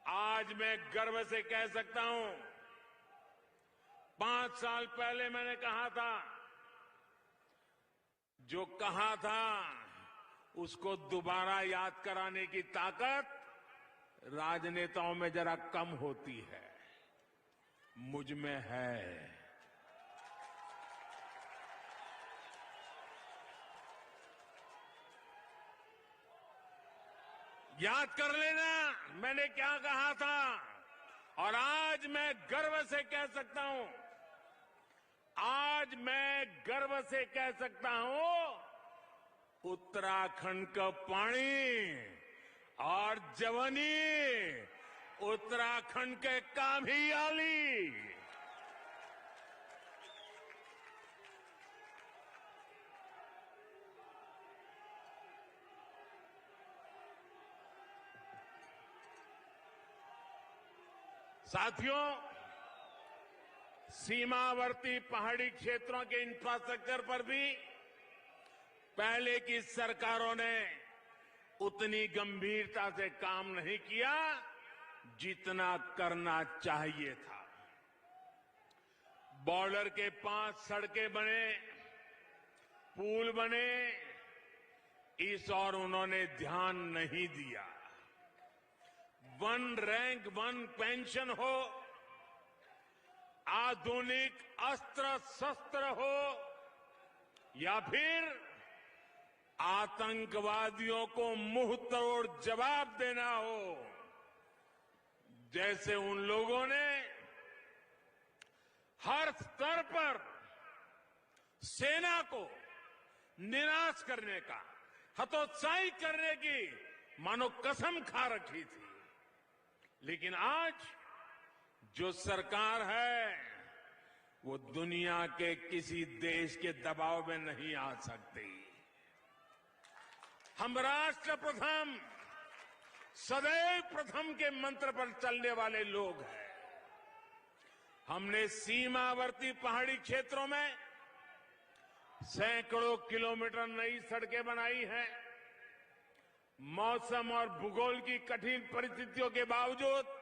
आज मैं गर्व से कह सकता हूं, 5 साल पहले मैंने कहा था, जो कहा था उसको दोबारा याद कराने की ताकत राजनेताओं में जरा कम होती है, मुझ में है। याद कर लेना मैंने क्या कहा था, और आज मैं गर्व से कह सकता हूं, आज मैं गर्व से कह सकता हूं, उत्तराखंड का पानी और जवानी उत्तराखंड के काम ही आली। साथियों, सीमावर्ती पहाड़ी क्षेत्रों के इंफ्रास्ट्रक्चर पर भी पहले की सरकारों ने उतनी गंभीरता से काम नहीं किया जितना करना चाहिए था। बॉर्डर के पास सड़कें बने, पुल बने, इस और उन्होंने ध्यान नहीं दिया। वन रैंक वन पेंशन हो, आधुनिक अस्त्र शस्त्र हो, या फिर आतंकवादियों को मुंह तोड़ जवाब देना हो, जैसे उन लोगों ने हर स्तर पर सेना को निराश करने का, हतोत्साहित करने की मानो कसम खा रखी थी। लेकिन आज जो सरकार है वो दुनिया के किसी देश के दबाव में नहीं आ सकती। हम राष्ट्र प्रथम, सदैव प्रथम के मंत्र पर चलने वाले लोग हैं। हमने सीमावर्ती पहाड़ी क्षेत्रों में सैकड़ों किलोमीटर नई सड़कें बनाई हैं। मौसम और भूगोल की कठिन परिस्थितियों के बावजूद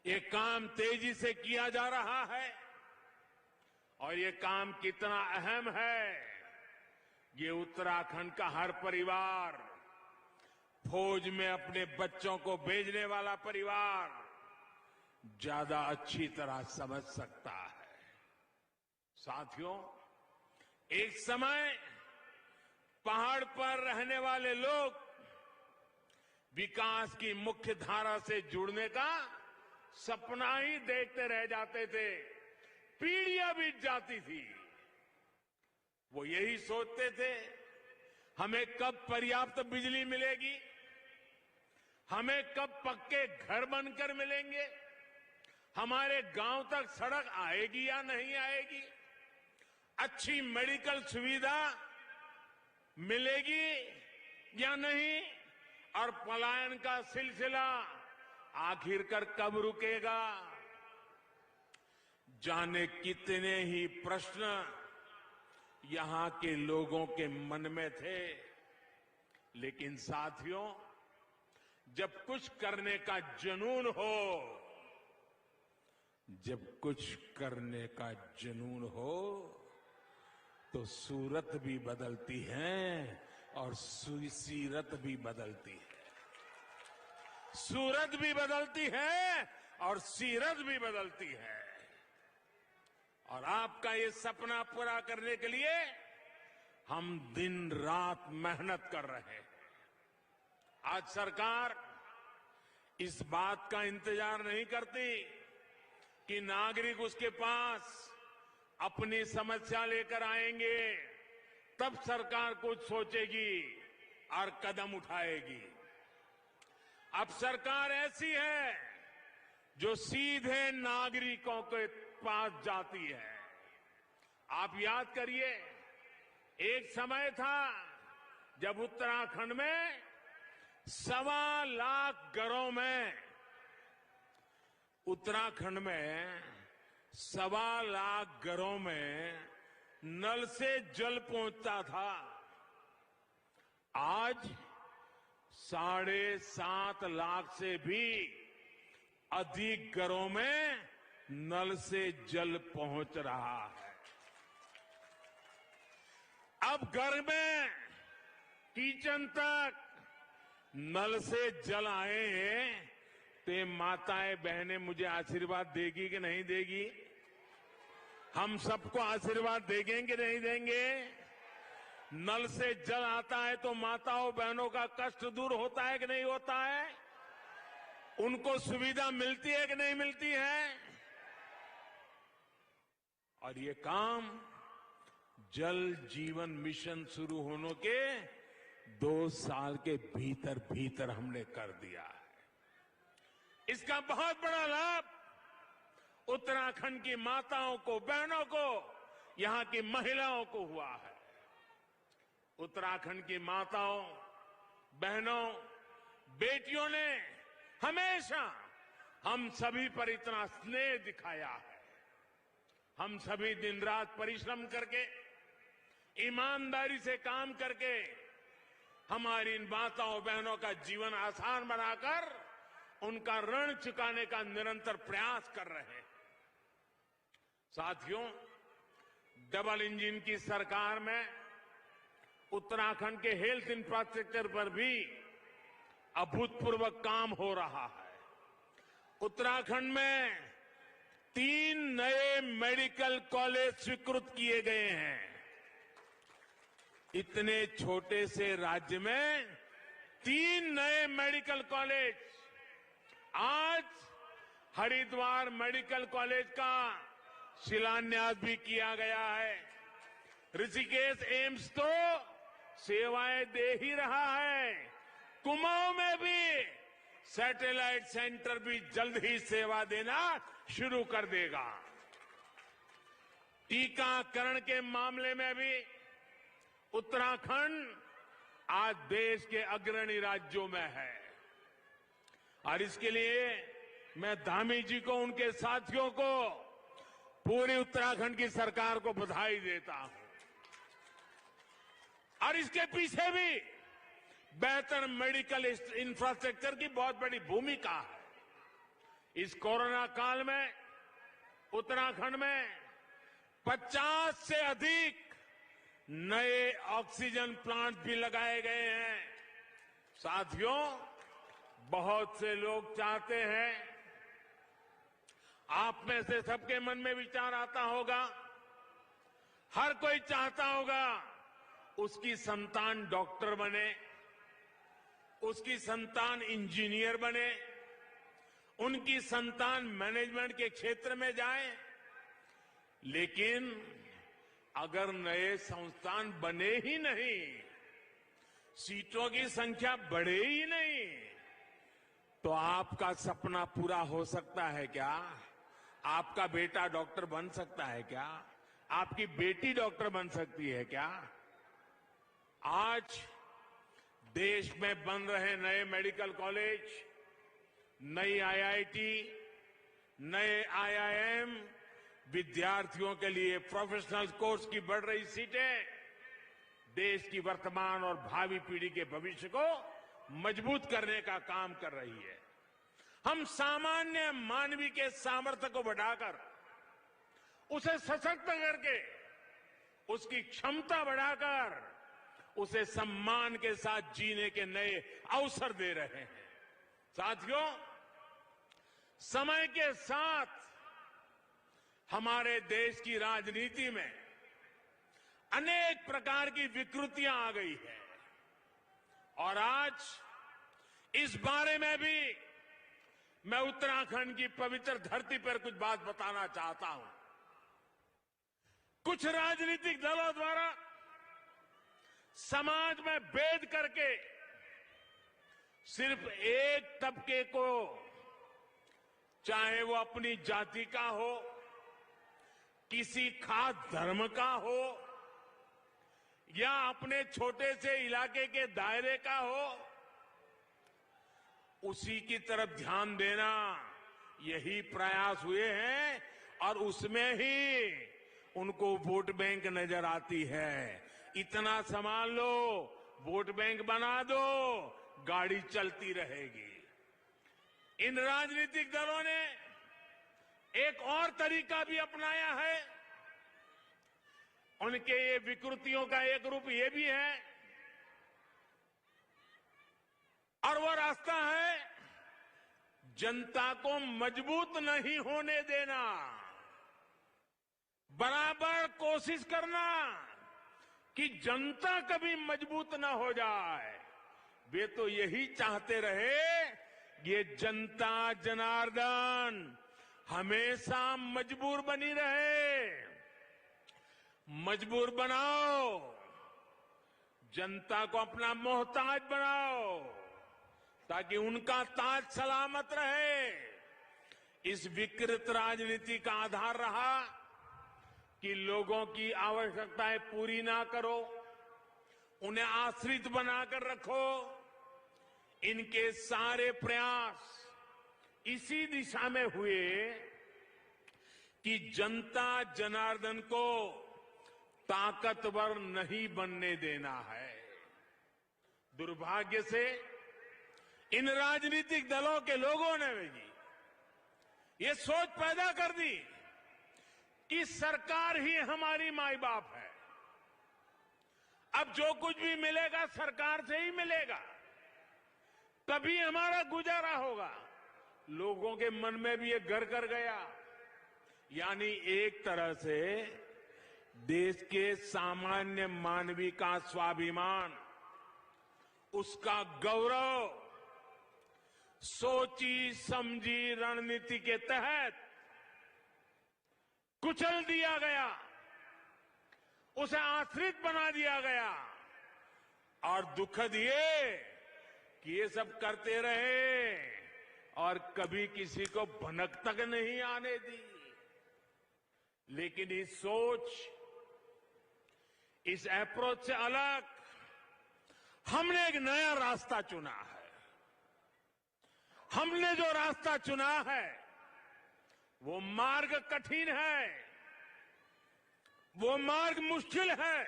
ये काम तेजी से किया जा रहा है, और ये काम कितना अहम है, ये उत्तराखंड का हर परिवार, फौज में अपने बच्चों को भेजने वाला परिवार ज्यादा अच्छी तरह समझ सकता है। साथियों, एक समय पहाड़ पर रहने वाले लोग विकास की मुख्य धारा से जुड़ने का सपना ही देखते रह जाते थे। पीढ़ियां बीत जाती थी, वो यही सोचते थे, हमें कब पर्याप्त बिजली मिलेगी, हमें कब पक्के घर बनकर मिलेंगे, हमारे गांव तक सड़क आएगी या नहीं आएगी, अच्छी मेडिकल सुविधा मिलेगी या नहीं, और पलायन का सिलसिला आखिरकार कब रुकेगा। जाने कितने ही प्रश्न यहां के लोगों के मन में थे। लेकिन साथियों, जब कुछ करने का जुनून हो, जब कुछ करने का जुनून हो, तो सूरत भी बदलती है और सीरत भी बदलती है। सूरत भी बदलती है और सीरत भी बदलती है। और आपका ये सपना पूरा करने के लिए हम दिन रात मेहनत कर रहे हैं। आज सरकार इस बात का इंतजार नहीं करती कि नागरिक उसके पास अपनी समस्या लेकर आएंगे, तब सरकार कुछ सोचेगी और कदम उठाएगी। अब सरकार ऐसी है जो सीधे नागरिकों के पास जाती है। आप याद करिए, एक समय था जब उत्तराखंड में 1.25 लाख घरों में, उत्तराखंड में 1.25 लाख घरों में नल से जल पहुंचता था। आज 7.5 लाख से भी अधिक घरों में नल से जल पहुंच रहा है। अब घर में किचन तक नल से जल आए हैं, तो माताएं बहनें मुझे आशीर्वाद देगी कि नहीं देगी? हम सबको आशीर्वाद देंगे कि नहीं देंगे? नल से जल आता है तो माताओं बहनों का कष्ट दूर होता है कि नहीं होता है? उनको सुविधा मिलती है कि नहीं मिलती है? और ये काम जल जीवन मिशन शुरू होने के 2 साल के भीतर भीतर हमने कर दिया है। इसका बहुत बड़ा लाभ उत्तराखंड की माताओं को, बहनों को, यहां की महिलाओं को हुआ है। उत्तराखंड की माताओं, बहनों, बेटियों ने हमेशा हम सभी पर इतना स्नेह दिखाया है। हम सभी दिन रात परिश्रम करके, ईमानदारी से काम करके हमारी इन माताओं बहनों का जीवन आसान बनाकर उनका ऋण चुकाने का निरंतर प्रयास कर रहे हैं। साथियों, डबल इंजन की सरकार में उत्तराखंड के हेल्थ इंफ्रास्ट्रक्चर पर भी अभूतपूर्व काम हो रहा है। उत्तराखंड में 3 नए मेडिकल कॉलेज स्वीकृत किए गए हैं। इतने छोटे से राज्य में 3 नए मेडिकल कॉलेज। आज हरिद्वार मेडिकल कॉलेज का शिलान्यास भी किया गया है। ऋषिकेश एम्स तो सेवाएं दे ही रहा है। कुमाऊं में भी सैटेलाइट सेंटर भी जल्द ही सेवा देना शुरू कर देगा। टीकाकरण के मामले में भी उत्तराखंड आज देश के अग्रणी राज्यों में है और इसके लिए मैं धामी जी को, उनके साथियों को, पूरी उत्तराखंड की सरकार को बधाई देता हूं। और इसके पीछे भी बेहतर मेडिकल इंफ्रास्ट्रक्चर की बहुत बड़ी भूमिका है। इस कोरोना काल में उत्तराखंड में 50 से अधिक नए ऑक्सीजन प्लांट भी लगाए गए हैं। साथियों, बहुत से लोग चाहते हैं, आप में से सबके मन में विचार आता होगा, हर कोई चाहता होगा उसकी संतान डॉक्टर बने, उसकी संतान इंजीनियर बने, उनकी संतान मैनेजमेंट के क्षेत्र में जाए। लेकिन अगर नए संस्थान बने ही नहीं, सीटों की संख्या बढ़े ही नहीं, तो आपका सपना पूरा हो सकता है क्या? आपका बेटा डॉक्टर बन सकता है क्या? आपकी बेटी डॉक्टर बन सकती है क्या? आज देश में बन रहे नए मेडिकल कॉलेज, नई आईआईटी, नए आईआईएम, विद्यार्थियों के लिए प्रोफेशनल कोर्स की बढ़ रही सीटें देश की वर्तमान और भावी पीढ़ी के भविष्य को मजबूत करने का काम कर रही है। हम सामान्य मानवीय के सामर्थ्य को बढ़ाकर, उसे सशक्त करके, उसकी क्षमता बढ़ाकर, उसे सम्मान के साथ जीने के नए अवसर दे रहे हैं। साथियों, समय के साथ हमारे देश की राजनीति में अनेक प्रकार की विकृतियां आ गई है और आज इस बारे में भी मैं उत्तराखंड की पवित्र धरती पर कुछ बात बताना चाहता हूं। कुछ राजनीतिक दलों द्वारा समाज में भेद करके सिर्फ एक तबके को, चाहे वो अपनी जाति का हो, किसी खास धर्म का हो या अपने छोटे से इलाके के दायरे का हो, उसी की तरफ ध्यान देना, यही प्रयास हुए हैं और उसमें ही उनको वोट बैंक नजर आती है। इतना संभाल लो, वोट बैंक बना दो, गाड़ी चलती रहेगी। इन राजनीतिक दलों ने एक और तरीका भी अपनाया है। उनके ये विकृतियों का एक रूप ये भी है और वो रास्ता है जनता को मजबूत नहीं होने देना, बराबर कोशिश करना कि जनता कभी मजबूत ना हो जाए। वे तो यही चाहते रहे ये जनता जनार्दन हमेशा मजबूर बनी रहे। मजबूर बनाओ, जनता को अपना मोहताज बनाओ ताकि उनका ताज सलामत रहे। इस विकृत राजनीति का आधार रहा कि लोगों की आवश्यकताएं पूरी ना करो, उन्हें आश्रित बनाकर रखो। इनके सारे प्रयास इसी दिशा में हुए कि जनता जनार्दन को ताकतवर नहीं बनने देना है। दुर्भाग्य से इन राजनीतिक दलों के लोगों ने भी ये सोच पैदा कर दी कि सरकार ही हमारी माई बाप है, अब जो कुछ भी मिलेगा सरकार से ही मिलेगा, तभी हमारा गुजारा होगा। लोगों के मन में भी ये घर कर गया। यानी एक तरह से देश के सामान्य मानवी का स्वाभिमान, उसका गौरव सोची समझी रणनीति के तहत कुचल दिया गया, उसे आश्रित बना दिया गया। और दुखद ये कि ये सब करते रहे और कभी किसी को भनक तक नहीं आने दी। लेकिन इस सोच, इस अप्रोच से अलग हमने एक नया रास्ता चुना है। हमने जो रास्ता चुना है वो मार्ग कठिन है, वो मार्ग मुश्किल है,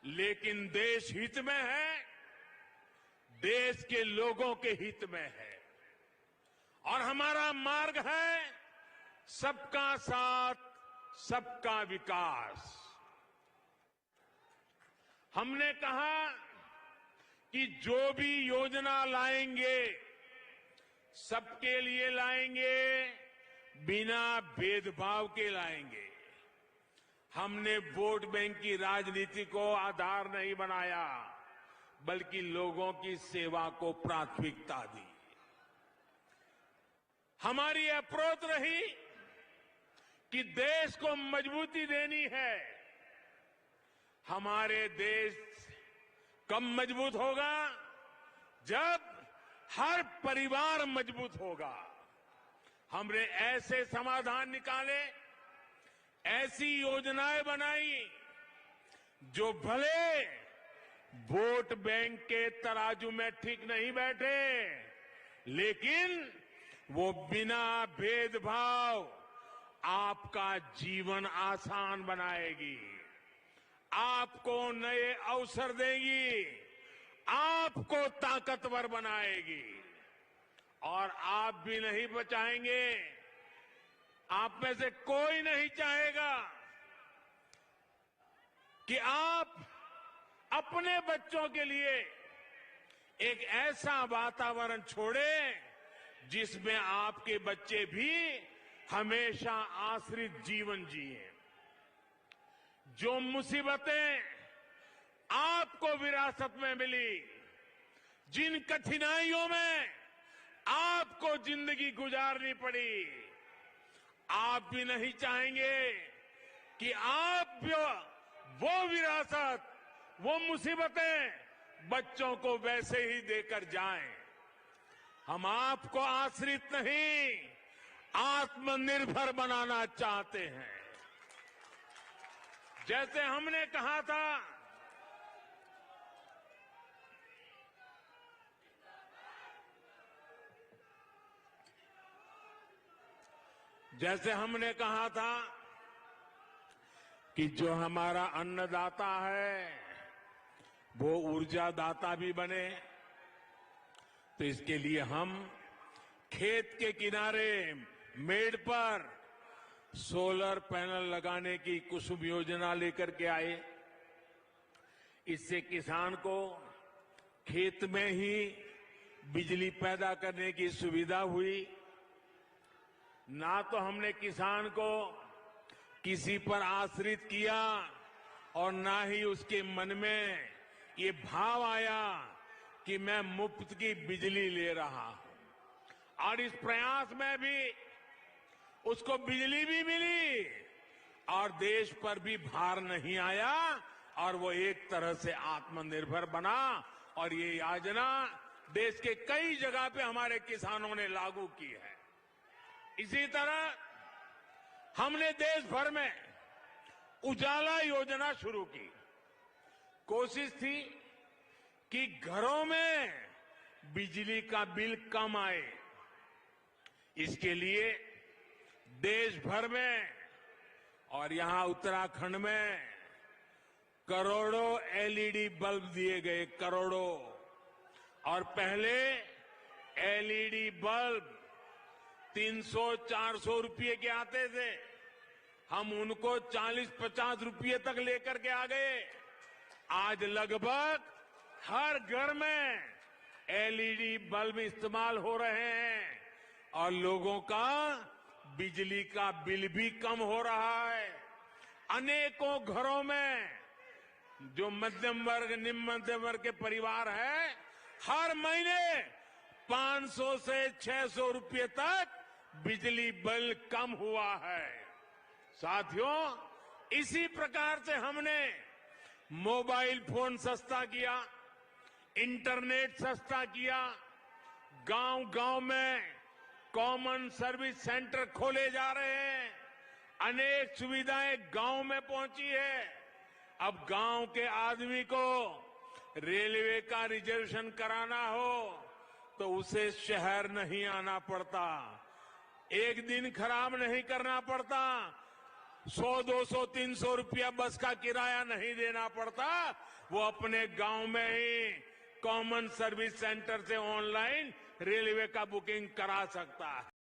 लेकिन देश हित में है, देश के लोगों के हित में है। और हमारा मार्ग है सबका साथ, सबका विकास। हमने कहा कि जो भी योजना लाएंगे सबके लिए लाएंगे, बिना भेदभाव के लाएंगे। हमने वोट बैंक की राजनीति को आधार नहीं बनाया, बल्कि लोगों की सेवा को प्राथमिकता दी। हमारी अप्रोच रही कि देश को मजबूती देनी है। हमारे देश कब मजबूत होगा? जब हर परिवार मजबूत होगा। हमने ऐसे समाधान निकाले, ऐसी योजनाएं बनाई जो भले वोट बैंक के तराजू में ठीक नहीं बैठे, लेकिन वो बिना भेदभाव आपका जीवन आसान बनाएगी, आपको नए अवसर देगी, आपको ताकतवर बनाएगी। और आप भी नहीं बचाएंगे, आप में से कोई नहीं चाहेगा कि आप अपने बच्चों के लिए एक ऐसा वातावरण छोड़े जिसमें आपके बच्चे भी हमेशा आश्रित जीवन जिए। जो मुसीबतें आपको विरासत में मिली, जिन कठिनाइयों में आपको जिंदगी गुजारनी पड़ी, आप भी नहीं चाहेंगे कि आप भी वो विरासत, वो मुसीबतें बच्चों को वैसे ही देकर जाएं। हम आपको आश्रित नहीं, आत्मनिर्भर बनाना चाहते हैं। जैसे हमने कहा था, कि जो हमारा अन्नदाता है वो ऊर्जादाता भी बने। तो इसके लिए हम खेत के किनारे मेड़ पर सोलर पैनल लगाने की कुसुम योजना लेकर के आए। इससे किसान को खेत में ही बिजली पैदा करने की सुविधा हुई। ना तो हमने किसान को किसी पर आश्रित किया और ना ही उसके मन में ये भाव आया कि मैं मुफ्त की बिजली ले रहा हूं। और इस प्रयास में भी उसको बिजली भी मिली और देश पर भी भार नहीं आया और वो एक तरह से आत्मनिर्भर बना। और ये योजना देश के कई जगह पे हमारे किसानों ने लागू की है। इसी तरह हमने देश भर में उजाला योजना शुरू की। कोशिश थी कि घरों में बिजली का बिल कम आए। इसके लिए देश भर में और यहां उत्तराखंड में करोड़ों एलईडी बल्ब दिए गए, करोड़ों। और पहले एलईडी बल्ब 300-400 रुपये के आते थे, हम उनको 40-50 रुपये तक लेकर के आ गए। आज लगभग हर घर में एलईडी बल्ब इस्तेमाल हो रहे हैं और लोगों का बिजली का बिल भी कम हो रहा है। अनेकों घरों में जो मध्यम वर्ग, निम्न मध्यम वर्ग के परिवार हैं, हर महीने 500 से 600 रुपये तक बिजली बिल कम हुआ है। साथियों, इसी प्रकार से हमने मोबाइल फोन सस्ता किया, इंटरनेट सस्ता किया, गांव-गांव में कॉमन सर्विस सेंटर खोले जा रहे हैं, अनेक सुविधाएं गांव में पहुंची है। अब गांव के आदमी को रेलवे का रिजर्वेशन कराना हो तो उसे शहर नहीं आना पड़ता, एक दिन खराब नहीं करना पड़ता, 100-200-300 रुपया बस का किराया नहीं देना पड़ता। वो अपने गांव में ही कॉमन सर्विस सेंटर से ऑनलाइन रेलवे का बुकिंग करा सकता है।